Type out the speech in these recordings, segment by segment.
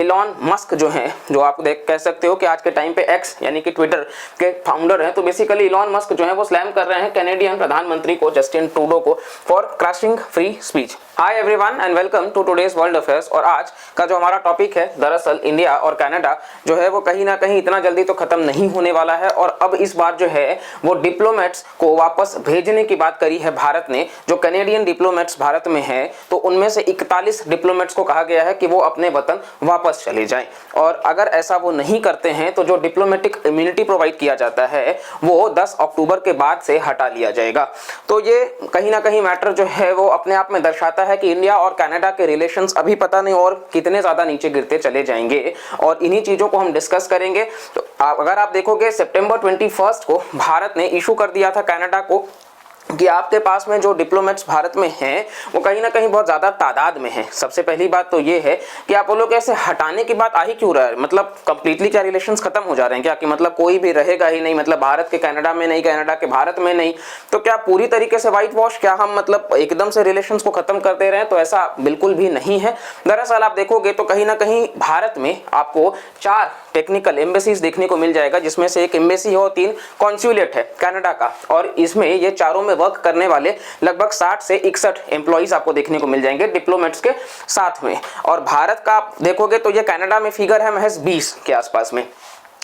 Elon Musk जो हैं, जो आप देख कह सकते हो कि आज के टाइम पे एक्स यानी कि ट्विटर के फाउंडर हैं, तो बेसिकली इलॉन मस्क जो है वो स्लैम कर रहे हैं कैनेडियन प्रधानमंत्री को जस्टिन ट्रूडो को for crushing free speech. Hi everyone and welcome to today's world affairs. और आज का जो हमारा टॉपिक है, दरअसल इंडिया और कनाडा जो है वो कहीं ना कहीं इतना जल्दी तो खत्म नहीं होने वाला है। और अब इस बार जो है वो डिप्लोमेट्स को वापस भेजने की बात करी है भारत ने। जो कैनेडियन डिप्लोमेट्स भारत में हैं, तो उनमें से 41 डिप्लोमेट्स को कहा गया है कि वो अपने वतन वापस चले जाएं। और अगर ऐसा वो नहीं करते हैं तो जो डिप्लोमेटिक इम्यूनिटी प्रोवाइड किया जाता है वो 10 अक्टूबर के बाद से हटा लिया जाएगा। तो ये कहीं ना कहीं मैटर जो है वो अपने आप में दर्शाता है कि इंडिया और कनाडा के रिलेशंस अभी पता नहीं और कितने ज्यादा नीचे गिरते चले जाएंगे। और इन्हीं चीजों को हम डिस्कस करेंगे। तो अगर आप देखोगे सितंबर 21 को भारत ने इशू कर दिया था कनाडा को कि आपके पास में जो डिप्लोमेट्स भारत में हैं वो कहीं ना कहीं बहुत ज़्यादा तादाद में हैं। सबसे पहली बात तो ये है कि आप बोलो कैसे हटाने की बात आ ही क्यों रहा है, मतलब कंप्लीटली क्या रिलेशंस खत्म हो जा रहे हैं क्या, कि मतलब कोई भी रहेगा ही नहीं, मतलब भारत के कनाडा में नहीं, कनाडा के भारत में नहीं, तो क्या पूरी तरीके से व्हाइट वॉश, क्या हम मतलब एकदम से रिलेशंस को खत्म कर दे रहे हैं? तो ऐसा बिल्कुल भी नहीं है। दरअसल आप देखोगे तो कहीं ना कहीं भारत में आपको 4 टेक्निकल एम्बेसीज देखने को मिल जाएगा, जिसमें से एक एम्बेसी है और 3 कॉन्सुलेट है कनाडा का। और इसमें ये चारों में वर्क करने वाले लगभग 60 से 61 एम्प्लॉइज आपको देखने को मिल जाएंगे डिप्लोमेट्स के साथ में। और भारत का आप देखोगे तो ये कनाडा में फिगर है महज 20 के आसपास में।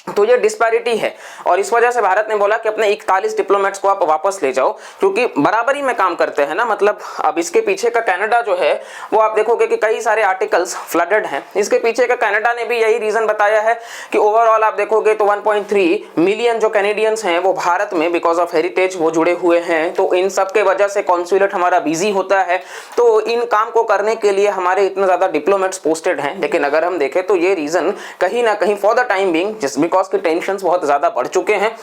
तो ये डिस्पैरिटी है और इस वजह से भारत ने बोला कि अपने 41 डिप्लोमेट्स को आप वापस ले जाओ, क्योंकि बराबरी में काम करते हैं ना। मतलब अब इसके पीछे का कनाडा जो है वो आप देखोगे कि कई सारे आर्टिकल्स फ्लडेड हैं। इसके पीछे का कनाडा ने भी यही रीजन बताया है कि ओवरऑल आप देखोगे तो 1.3 मिलियन जो कैनेडियंस हैं वो भारत में बिकॉज ऑफ हेरिटेज वो जुड़े हुए हैं। तो इन सब के वजह से कॉन्सुलेट हमारा बिजी होता है, तो इन काम को करने के लिए हमारे इतना ज्यादा डिप्लोमेट्स पोस्टेड हैं। लेकिन अगर हम देखें तो ये रीजन कहीं ना कहीं फॉर द टाइम बिंग जिस बिकॉज के टेंशंस बहुत ज्यादा बढ़ चुके हैं,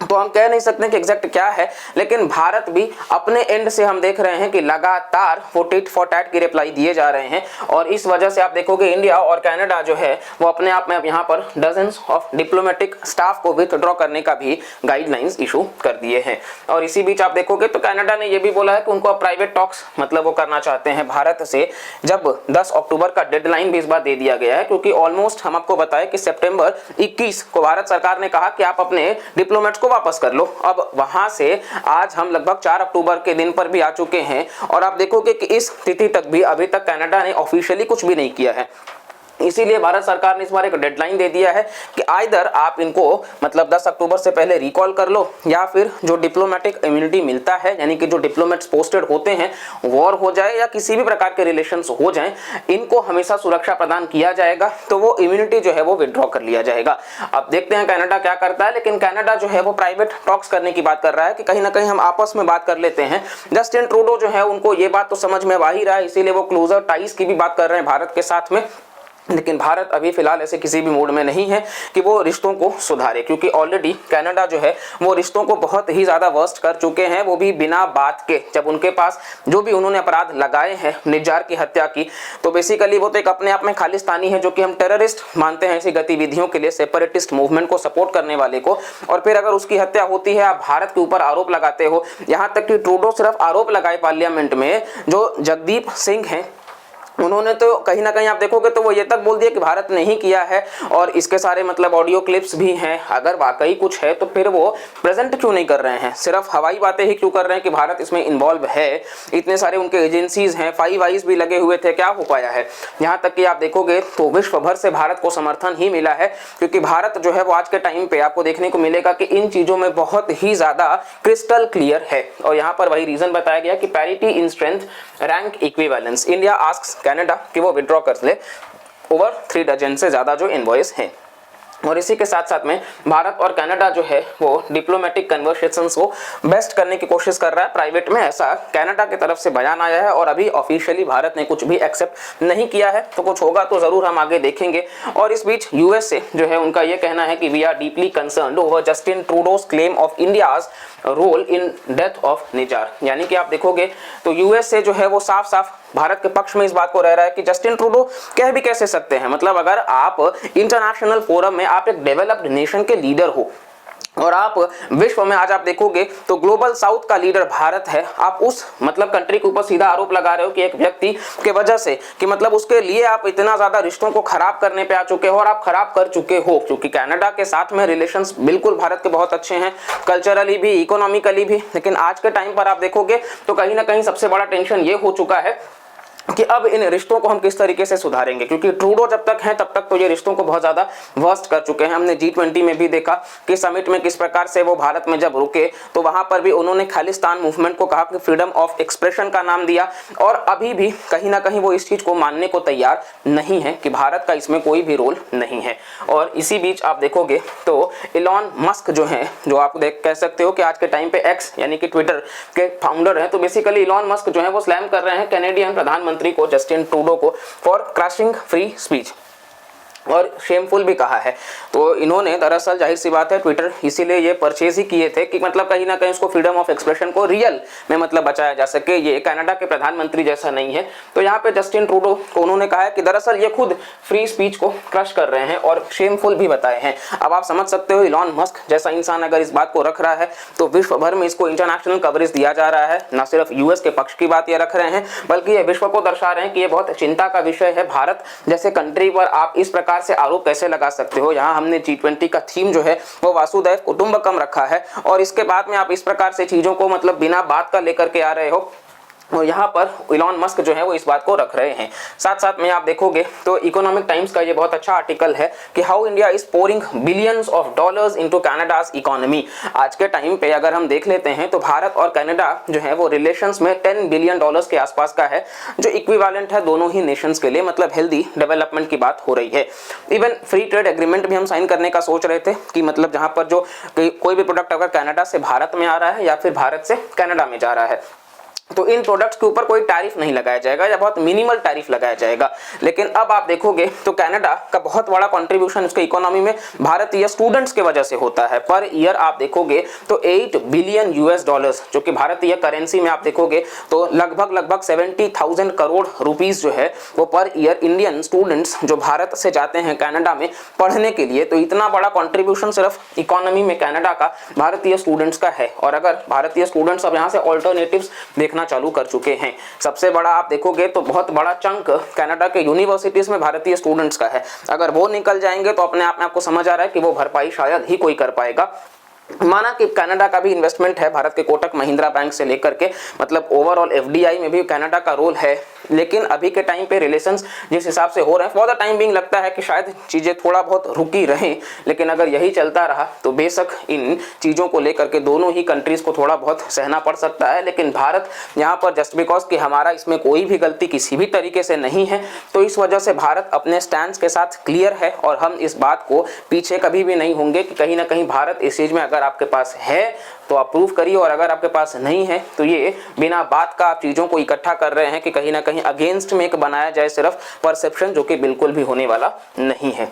तो हम कह नहीं सकते कि एग्जैक्ट क्या है। लेकिन भारत भी अपने एंड से हम देख रहे हैं कि लगातार टिट फॉर टैट की रिप्लाई दिए जा रहे हैं। और इस वजह से आप देखोगे इंडिया और कनाडा जो है वो अपने आप में अब यहाँ पर डजन्स ऑफ डिप्लोमेटिक स्टाफ को विथड्रॉ करने का भी गाइडलाइंस इशू कर दिए हैं। और इसी बीच आप देखोगे तो कनाडा ने यह भी बोला है कि उनको प्राइवेट टॉक्स मतलब वो करना चाहते हैं भारत से, जब 10 अक्टूबर का डेडलाइन भी इस बार दे दिया गया है। क्योंकि ऑलमोस्ट हम आपको बताएं कि सितंबर 21 को भारत सरकार ने कहा कि आप अपने डिप्लोमेट्स को वापस कर लो। अब वहां से आज हम लगभग 4 अक्टूबर के दिन पर भी आ चुके हैं और आप देखोगे कि इस तिथि तक भी अभी तक कनाडा ने ऑफिशियली कुछ भी नहीं किया है। इसीलिए भारत सरकार ने इस बार एक डेडलाइन दे दिया है कि आइदर आप इनको मतलब 10 अक्टूबर से पहले रिकॉल कर लो, या फिर जो डिप्लोमेटिक इम्यूनिटी मिलता है यानी कि जो डिप्लोमेट्स पोस्टेड होते हैं वॉर हो जाए या किसी भी प्रकार के रिलेशंस हो जाएं, इनको हमेशा सुरक्षा प्रदान किया जाएगा, तो वो इम्यूनिटी जो है वो विड्रॉ कर लिया जाएगा। अब देखते हैं कनाडा क्या करता है। लेकिन कनाडा जो है वो प्राइवेट टॉक्स करने की बात कर रहा है कि कहीं ना कहीं हम आपस में बात कर लेते हैं। जस्टिन ट्रूडो जो है उनको ये बात तो समझ में आ ही रहा है, इसीलिए वो क्लोजर टाइज की भी बात कर रहे हैं भारत के साथ में। लेकिन भारत अभी फिलहाल ऐसे किसी भी मूड में नहीं है कि वो रिश्तों को सुधारे, क्योंकि ऑलरेडी कनाडा जो है वो रिश्तों को बहुत ही ज्यादा वर्स्ट कर चुके हैं, वो भी बिना बात के। जब उनके पास जो भी उन्होंने अपराध लगाए हैं, निज्जार की हत्या की, तो बेसिकली वो तो एक अपने आप में खालिस्तानी है जो कि हम टेररिस्ट मानते हैं ऐसी गतिविधियों के लिए, सेपरेटिस्ट मूवमेंट को सपोर्ट करने वाले को। और फिर अगर उसकी हत्या होती है, आप भारत के ऊपर आरोप लगाते हो। यहाँ तक कि ट्रूडो सिर्फ आरोप लगाए पार्लियामेंट में, जो जगदीप सिंह हैं उन्होंने तो कहीं ना कहीं आप देखोगे तो वो ये तक बोल दिया कि भारत ने ही किया है। और इसके सारे मतलब ऑडियो क्लिप्स भी हैं। अगर वाकई कुछ है तो फिर वो प्रेजेंट क्यों नहीं कर रहे हैं, सिर्फ हवाई बातें ही क्यों कर रहे हैं कि भारत इसमें इन्वॉल्व है? इतने सारे उनके एजेंसीज हैं, 5 आईज भी लगे हुए थे, क्या हो पाया है? यहाँ तक कि आप देखोगे तो विश्व भर से भारत को समर्थन ही मिला है, क्योंकि भारत जो है वो आज के टाइम पे आपको देखने को मिलेगा कि इन चीजों में बहुत ही ज्यादा क्रिस्टल क्लियर है। और यहाँ पर वही रीजन बताया गया कि parity in strength rank equivalence, India asks Canada कि वो विड्रॉ कर ले ओवर 3 डजन से ज्यादा जो इनवॉइस हैं। और इसी के साथ साथ में भारत और कनाडा जो है वो डिप्लोमेटिक कन्वर्सेशंस को बेस्ट करने की कोशिश कर रहा है प्राइवेट में, ऐसा कनाडा की तरफ से बयान आया है। और अभी ऑफिशियली भारत ने कुछ भी एक्सेप्ट नहीं किया है, तो कुछ होगा तो जरूर हम आगे देखेंगे। और इस बीच यूएसए जो है उनका ये कहना है कि we are deeply concerned over Justin Trudeau's claim of India's role in death of Nijjar. यानी कि आप देखोगे तो यूएसए जो है वो साफ साफ भारत के पक्ष में इस बात को रह रहा है कि जस्टिन ट्रूडो कह भी कैसे सकते हैं, मतलब अगर आप इंटरनेशनल फोरम में आप एक डेवलप्ड नेशन के लीडर हो, और आप विश्व में आज आप देखोगे तो ग्लोबल साउथ का लीडर भारत है। आप उस मतलब कंट्री के ऊपर सीधा आरोप लगा रहे हो कि एक व्यक्ति के वजह से कि मतलब उसके लिए आप इतना ज्यादा रिश्तों को खराब करने पे आ चुके हो और आप खराब कर चुके हो, क्योंकि कनाडा के साथ में रिलेशंस बिल्कुल भारत के बहुत अच्छे हैं, कल्चरली भी, इकोनॉमिकली भी। लेकिन आज के टाइम पर आप देखोगे तो कहीं ना कहीं सबसे बड़ा टेंशन ये हो चुका है कि अब इन रिश्तों को हम किस तरीके से सुधारेंगे, क्योंकि ट्रूडो जब तक है तब तक तो ये रिश्तों को बहुत ज्यादा वर्स्ट कर चुके हैं। हमने G20 में भी देखा कि समिट में किस प्रकार से वो भारत में जब रुके तो वहां पर भी उन्होंने खालिस्तान मूवमेंट को कहा कि फ्रीडम ऑफ एक्सप्रेशन का नाम दिया, और अभी भी कहीं ना कहीं वो इस चीज को मानने को तैयार नहीं है कि भारत का इसमें कोई भी रोल नहीं है। और इसी बीच आप देखोगे तो इलॉन मस्क जो है, जो आप कह सकते हो कि आज के टाइम पे एक्स यानी कि ट्विटर के फाउंडर हैं, तो बेसिकली इलॉन मस्क जो है वो स्लैम कर रहे हैं कैनेडियन प्रधानमंत्री को, जस्टिन ट्रूडो को, फॉर क्रशिंग फ्री स्पीच, और शेमफुल भी कहा है। तो इन्होंने दरअसल जाहिर सी बात है ट्विटर इसीलिए ये परचेज ही किए थे कि मतलब कहीं ना कहीं उसको फ्रीडम ऑफ एक्सप्रेशन को रियल में मतलब बचाया जा सके, ये कनाडा के प्रधानमंत्री जैसा नहीं है। तो यहाँ पे जस्टिन ट्रूडो को उन्होंने कहा है कि दरअसल ये खुद फ्री स्पीच को क्रश कर रहे हैं और शेमफुल भी बताए हैं। अब आप समझ सकते हो इलॉन मस्क जैसा इंसान अगर इस बात को रख रहा है तो विश्व भर में इसको इंटरनेशनल कवरेज दिया जा रहा है। न सिर्फ यूएस के पक्ष की बात ये रख रहे हैं बल्कि ये विश्व को दर्शा रहे हैं कि ये बहुत चिंता का विषय है, भारत जैसे कंट्री पर आप इस प्रकार से आरोप कैसे लगा सकते हो। यहाँ हमने G20 का थीम जो है वो वासुदैव कुटुंबकम रखा है, और इसके बाद में आप इस प्रकार से चीजों को मतलब बिना बात का लेकर के आ रहे हो, और यहाँ पर इलॉन मस्क जो है वो इस बात को रख रहे हैं। साथ साथ में आप देखोगे तो इकोनॉमिक टाइम्स का ये बहुत अच्छा आर्टिकल है कि how India is pouring billions of dollars into Canada's economy. आज के टाइम पे अगर हम देख लेते हैं तो भारत और कनाडा जो है वो रिलेशंस में $10 बिलियन के आसपास का है, जो इक्विवेलेंट है दोनों ही नेशंस के लिए, मतलब हेल्दी डेवलपमेंट की बात हो रही है। इवन फ्री ट्रेड एग्रीमेंट भी हम साइन करने का सोच रहे थे कि मतलब जहाँ पर जो कोई भी प्रोडक्ट अगर कनाडा से भारत में आ रहा है या फिर भारत से कनाडा में जा रहा है तो इन प्रोडक्ट्स के ऊपर कोई टैरिफ नहीं लगाया जाएगा या बहुत मिनिमल टैरिफ लगाया जाएगा। लेकिन अब आप देखोगे तो कनाडा का बहुत बड़ा कंट्रीब्यूशन उसके इकोनॉमी में भारतीय स्टूडेंट्स के वजह से होता है। पर ईयर आप देखोगे तो $8 बिलियन जो कि भारतीय करेंसी में आप देखोगे तो लगभग 70,000 करोड़ रुपीस जो है वो पर ईयर इंडियन स्टूडेंट्स जो भारत से जाते हैं कनाडा में पढ़ने के लिए। तो इतना बड़ा कंट्रीब्यूशन सिर्फ इकोनॉमी में कनाडा का भारतीय स्टूडेंट्स का है, और अगर भारतीय स्टूडेंट्स अब यहाँ से ऑल्टरनेटिव्स देखना चालू कर चुके हैं। सबसे बड़ा आप देखोगे तो बहुत बड़ा चंक कनाडा के यूनिवर्सिटीज में भारतीय स्टूडेंट्स का है। अगर वो निकल जाएंगे तो अपने आप में आपको समझ आ रहा है कि वो भरपाई शायद ही कोई कर पाएगा। माना कि कनाडा का भी इन्वेस्टमेंट है, भारत के कोटक महिंद्रा बैंक से लेकर के मतलब ओवरऑल एफडीआई में भी कनाडा का रोल है, लेकिन अभी के टाइम पे रिलेशंस जिस हिसाब से हो रहे हैं फॉर द टाइम बिंग लगता है कि शायद चीजें थोड़ा बहुत रुकी रहें। लेकिन अगर यही चलता रहा तो बेशक इन चीजों को लेकर के दोनों ही कंट्रीज को थोड़ा बहुत सहना पड़ सकता है। लेकिन भारत यहाँ पर जस्ट बिकॉज कि हमारा इसमें कोई भी गलती किसी भी तरीके से नहीं है, तो इस वजह से भारत अपने स्टैंड के साथ क्लियर है, और हम इस बात को पीछे कभी भी नहीं होंगे कि कहीं ना कहीं भारत इस चीज में अगर आपके पास है तो आप प्रूव करिए, और अगर आपके पास नहीं है तो ये बिना बात का आप चीजों को इकट्ठा कर रहे हैं कि कहीं ना कहीं अगेंस्ट में एक बनाया जाए सिर्फ परसेप्शन, जो कि बिल्कुल भी होने वाला नहीं है।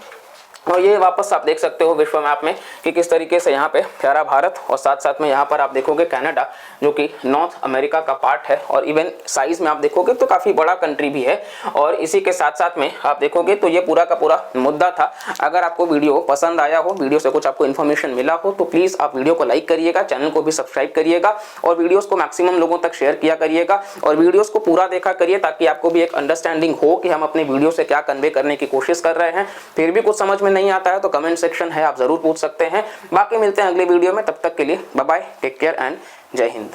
और ये वापस आप देख सकते हो विश्व मैप में कि किस तरीके से यहाँ पे प्यारा भारत और साथ साथ में यहाँ पर आप देखोगे कनाडा जो कि नॉर्थ अमेरिका का पार्ट है, और इवन साइज में आप देखोगे तो काफ़ी बड़ा कंट्री भी है। और इसी के साथ साथ में आप देखोगे तो ये पूरा का पूरा मुद्दा था। अगर आपको वीडियो पसंद आया हो, वीडियो से कुछ आपको इन्फॉर्मेशन मिला हो, तो प्लीज़ आप वीडियो को लाइक करिएगा, चैनल को भी सब्सक्राइब करिएगा और वीडियोज़ को मैक्सिमम लोगों तक शेयर किया करिएगा, और वीडियोज़ को पूरा देखा करिए ताकि आपको भी एक अंडरस्टैंडिंग हो कि हम अपने वीडियो से क्या कन्वे करने की कोशिश कर रहे हैं। फिर भी कुछ समझ में नहीं आता है तो कमेंट सेक्शन है, आप जरूर पूछ सकते हैं। बाकी मिलते हैं अगले वीडियो में, तब तक के लिए bye bye, take care and जय हिंद।